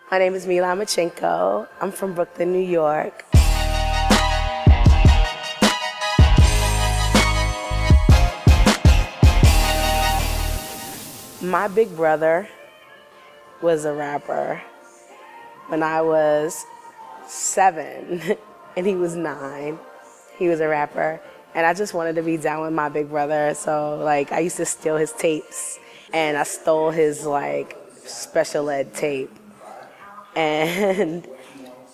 My name is Mela Machinko. I'm from Brooklyn, New York. My big brother was a rapper when I was 7 and he was 9. He was a rapper and I just wanted to be down with my big brother. So like I used to steal his tapes and I stole his like special ed tape. And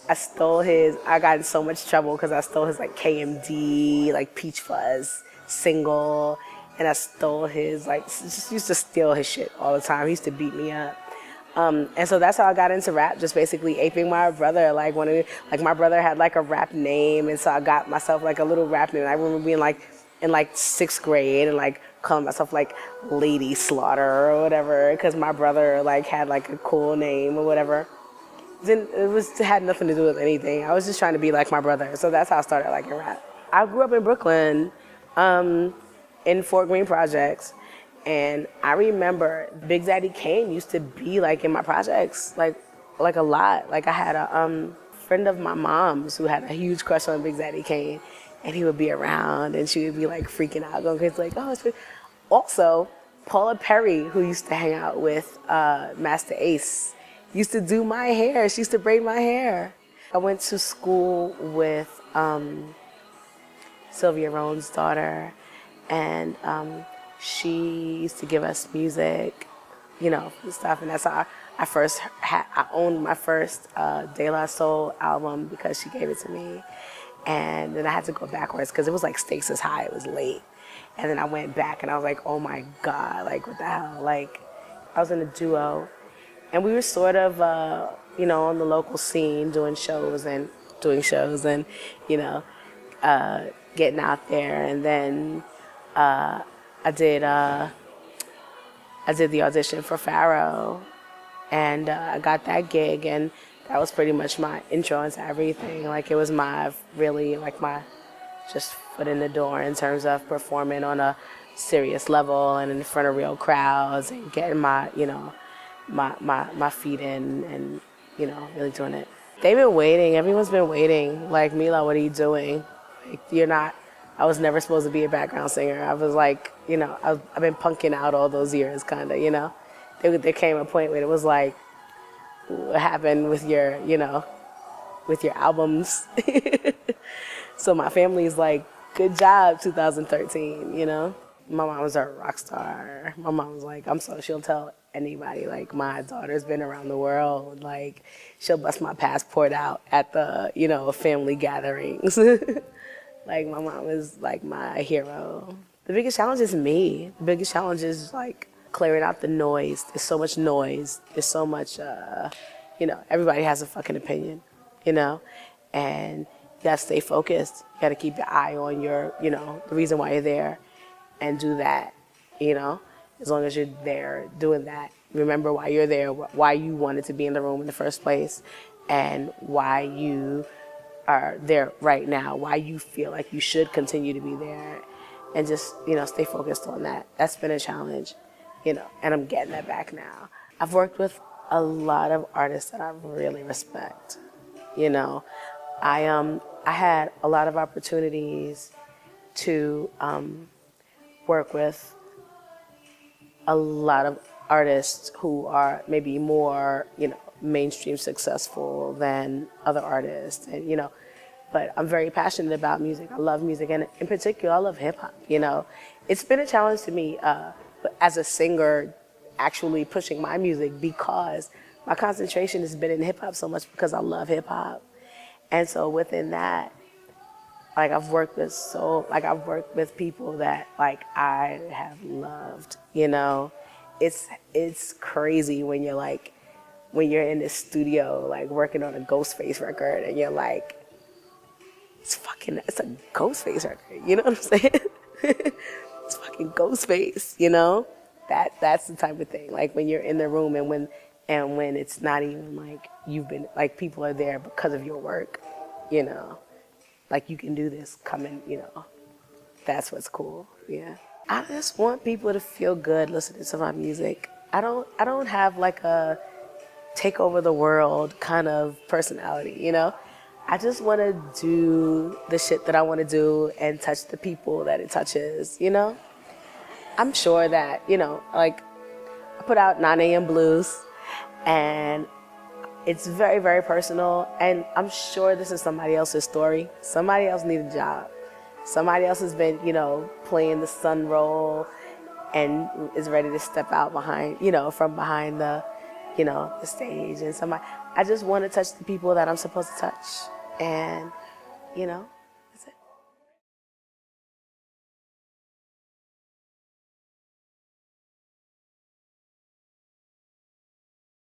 I got in so much trouble because I stole his like KMD, like Peach Fuzz single, and I stole his, like, just used to steal his shit all the time. He used to beat me up. And so that's how I got into rap, just basically aping my brother. Like my brother had like a rap name, and so I got myself like a little rap name. I remember being like in like 6th grade and like calling myself like Lady Slaughter or whatever, because my brother like had like a cool name or whatever. It had nothing to do with anything. I was just trying to be like my brother. So that's how I started liking rap. I grew up in Brooklyn, in Fort Greene projects, and I remember Big Daddy Kane used to be like in my projects, like a lot. Like I had a friend of my mom's who had a huge crush on Big Daddy Kane, and he would be around, and she would be like freaking out, going crazy, like, oh, it's good. Also, Paula Perry, who used to hang out with Master Ace, used to do my hair. She used to braid my hair. I went to school with Sylvia Rone's daughter, and she used to give us music, you know, and stuff. And that's how I owned my first De La Soul album because she gave it to me. And then I had to go backwards because it was like stakes is high, it was late. And then I went back and I was like, oh my God, like what the hell? Like I was in a duo. And we were sort of, you know, on the local scene doing shows and, you know, getting out there. And then I did the audition for Pharoahe, and I got that gig, and that was pretty much my intro into everything. Like it was my just foot in the door in terms of performing on a serious level and in front of real crowds and getting my, you know, my feet in and, you know, really doing it. They've been waiting. Everyone's been waiting. Like, Mela, what are you doing? Like, I was never supposed to be a background singer. I was like, you know, I've been punking out all those years, kind of, you know. There came a point where it was like, what happened with your, you know, with your albums? So my family's like, good job, 2013, you know. My mom was a rock star. My mom was like, she'll tell anybody, like, my daughter's been around the world. Like, she'll bust my passport out at the, you know, family gatherings. Like, my mom is, like, my hero. The biggest challenge is me. The biggest challenge is, like, clearing out the noise. There's so much noise. There's so much, you know, everybody has a fucking opinion, you know? And you gotta stay focused. You gotta keep your eye on your, you know, the reason why you're there, and do that, you know? As long as you're there doing that, remember why you're there, why you wanted to be in the room in the first place, and why you are there right now, why you feel like you should continue to be there, and just, you know, stay focused on that. That's been a challenge, you know, and I'm getting that back now. I've worked with a lot of artists that I really respect, you know. I had a lot of opportunities to work with a lot of artists who are maybe more, you know, mainstream successful than other artists, and, you know, but I'm very passionate about music. I love music, and in particular, I love hip hop, you know. It's been a challenge to me as a singer, actually pushing my music, because my concentration has been in hip hop so much because I love hip hop. And so within that, like, I've worked with people that, like, I have loved, you know. It's crazy when you're in the studio, like, working on a Ghostface record, and you're like, it's a Ghostface record, you know what I'm saying? It's fucking Ghostface, you know? That's the type of thing, like, when you're in the room, and when it's not even like you've been, like, people are there because of your work, you know? Like, you can do this, come in, you know. That's what's cool, yeah. I just want people to feel good listening to my music. I don't have like a take over the world kind of personality, you know? I just want to do the shit that I want to do and touch the people that it touches, you know? I'm sure that, you know, like, I put out 9 a.m. Blues, and it's very, very personal, and I'm sure this is somebody else's story. Somebody else needs a job. Somebody else has been, you know, playing the son role and is ready to step out behind, you know, from behind the, you know, the stage. And I just want to touch the people that I'm supposed to touch. And, you know,